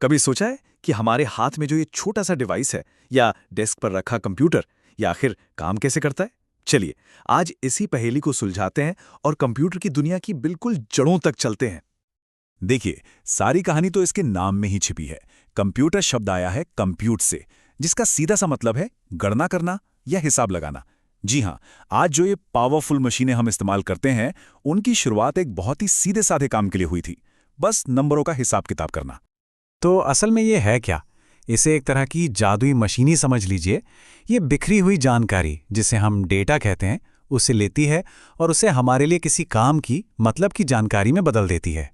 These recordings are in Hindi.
कभी सोचा है कि हमारे हाथ में जो ये छोटा सा डिवाइस है या डेस्क पर रखा कंप्यूटर, ये आखिर काम कैसे करता है? चलिए, आज इसी पहेली को सुलझाते हैं और कंप्यूटर की दुनिया की बिल्कुल जड़ों तक चलते हैं। देखिए, सारी कहानी तो इसके नाम में ही छिपी है। कंप्यूटर शब्द आया है कंप्यूट से, जिसका सीधा सा मतलब है गणना करना या हिसाब लगाना। जी हाँ, आज जो ये पावरफुल मशीनें हम इस्तेमाल करते हैं, उनकी शुरुआत एक बहुत ही सीधे साधे काम के लिए हुई थी। बस नंबरों का हिसाब किताब करना। तो असल में ये है क्या? इसे एक तरह की जादुई मशीन ही समझ लीजिए। ये बिखरी हुई जानकारी, जिसे हम डेटा कहते हैं, उसे लेती है और उसे हमारे लिए किसी काम की, मतलब की जानकारी में बदल देती है।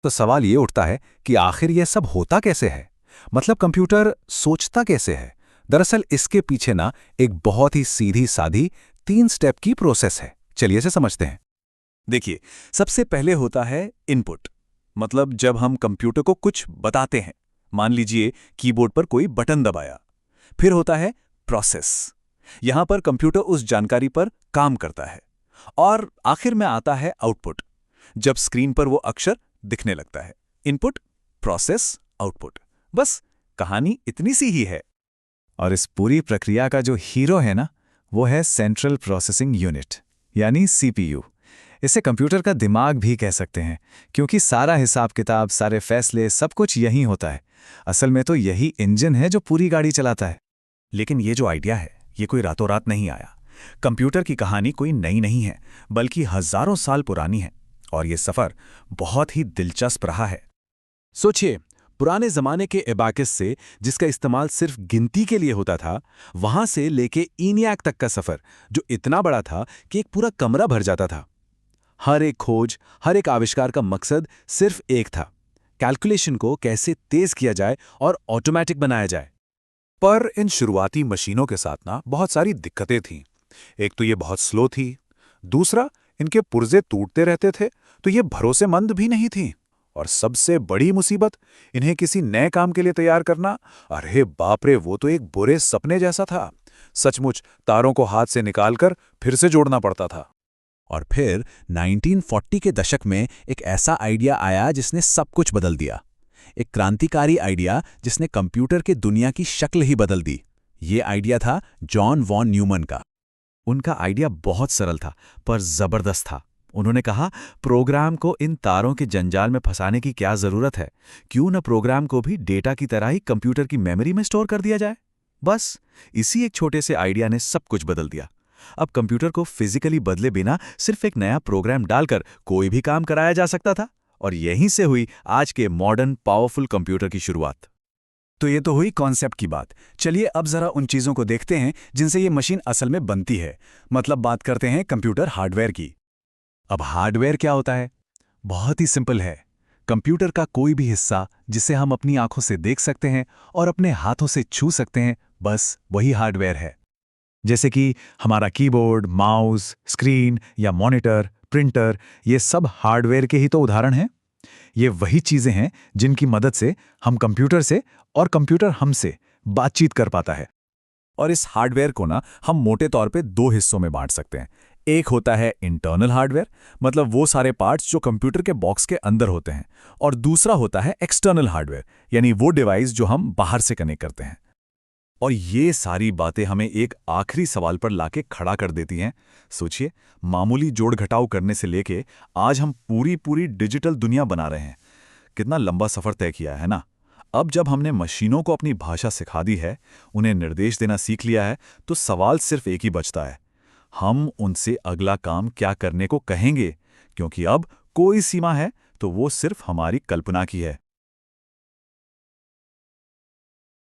तो सवाल ये उठता है कि आखिर यह सब होता कैसे है? मतलब कंप्यूटर सोचता कैसे है? दरअसल इसके पीछे ना एक बहुत ही सीधी साधी 3 स्टेप की प्रोसेस है। चलिए इसे समझते हैं। देखिए, सबसे पहले होता है इनपुट। मतलब जब हम कंप्यूटर को कुछ बताते हैं, मान लीजिए कीबोर्ड पर कोई बटन दबाया। फिर होता है प्रोसेस। यहां पर कंप्यूटर उस जानकारी पर काम करता है। और आखिर में आता है आउटपुट, जब स्क्रीन पर वो अक्षर दिखने लगता है। Input, process, output. बस कहानी इतनी सी ही है। और इस पूरी प्रक्रिया का जो हीरो है ना, वो है सेंट्रल प्रोसेसिंग यूनिट, यानी सीपीयू। इसे कंप्यूटर का दिमाग भी कह सकते हैं, क्योंकि सारा हिसाब किताब, सारे फैसले, सब कुछ यहीं होता है। असल में तो यही इंजन है जो पूरी गाड़ी चलाता है। लेकिन ये जो आइडिया है, ये कोई रातों रात नहीं आया। कंप्यूटर की कहानी कोई नई नहीं है, बल्कि हजारों साल पुरानी है। और ये सफर बहुत ही दिलचस्प रहा है। सोचिए, पुराने जमाने के एबाकस से, जिसका इस्तेमाल सिर्फ गिनती के लिए होता था, वहां से लेके ईनियाक तक का सफर, जो इतना बड़ा था कि एक पूरा कमरा भर जाता था। हर एक खोज, हर एक आविष्कार का मकसद सिर्फ एक था: कैलकुलेशन को कैसे तेज किया जाए और ऑटोमेटिक बनाया जाए। पर इन शुरुआती मशीनों के साथ ना बहुत सारी दिक्कतें थीं। एक तो ये बहुत स्लो थी, दूसरा इनके पुर्जे टूटते रहते थे, तो ये भरोसेमंद भी नहीं थी। और सबसे बड़ी मुसीबत, इन्हें किसी नए काम के लिए तैयार करना, अरे बाप रे, वो तो एक बुरे सपने जैसा था। सचमुच तारों को हाथ से निकालकर फिर से जोड़ना पड़ता था। और फिर 1940 के दशक में एक ऐसा आइडिया आया जिसने सब कुछ बदल दिया। एक क्रांतिकारी आइडिया जिसने कंप्यूटर की दुनिया की शक्ल ही बदल दी। ये आइडिया था जॉन वॉन न्यूमन का। उनका आइडिया बहुत सरल था, पर जबरदस्त था। उन्होंने कहा, प्रोग्राम को इन तारों के जंजाल में फंसाने की क्या जरूरत है? क्यों न प्रोग्राम को भी डेटा की तरह ही कंप्यूटर की मेमोरी में स्टोर कर दिया जाए। बस इसी एक छोटे से आइडिया ने सब कुछ बदल दिया। अब कंप्यूटर को फिजिकली बदले बिना सिर्फ एक नया प्रोग्राम डालकर कोई भी काम कराया जा सकता था। और यहीं से हुई आज के मॉडर्न पावरफुल कंप्यूटर की शुरुआत। तो ये तो हुई कॉन्सेप्ट की बात। चलिए अब जरा उन चीज़ों को देखते हैं जिनसे ये मशीन असल में बनती है। मतलब बात करते हैं कंप्यूटर हार्डवेयर की। अब हार्डवेयर क्या होता है? बहुत ही सिंपल है। कंप्यूटर का कोई भी हिस्सा जिसे हम अपनी आंखों से देख सकते हैं और अपने हाथों से छू सकते हैं, बस वही हार्डवेयर है। जैसे कि हमारा कीबोर्ड, माउस, स्क्रीन या मॉनिटर, प्रिंटर, ये सब हार्डवेयर के ही तो उदाहरण हैं। ये वही चीज़ें हैं जिनकी मदद से हम कंप्यूटर से और कंप्यूटर हमसे बातचीत कर पाता है। और इस हार्डवेयर को ना हम मोटे तौर पे 2 हिस्सों में बांट सकते हैं। एक होता है इंटरनल हार्डवेयर, मतलब वो सारे पार्ट्स जो कंप्यूटर के बॉक्स के अंदर होते हैं। और दूसरा होता है एक्सटर्नल हार्डवेयर, यानी वो डिवाइस जो हम बाहर से कनेक्ट करते हैं। और ये सारी बातें हमें एक आखिरी सवाल पर लाके खड़ा कर देती हैं। सोचिए, मामूली जोड़ घटाव करने से लेके आज हम पूरी पूरी डिजिटल दुनिया बना रहे हैं। कितना लंबा सफर तय किया है ना। अब जब हमने मशीनों को अपनी भाषा सिखा दी है, उन्हें निर्देश देना सीख लिया है, तो सवाल सिर्फ एक ही बचता है: हम उनसे अगला काम क्या करने को कहेंगे? क्योंकि अब कोई सीमा है तो वो सिर्फ हमारी कल्पना की है।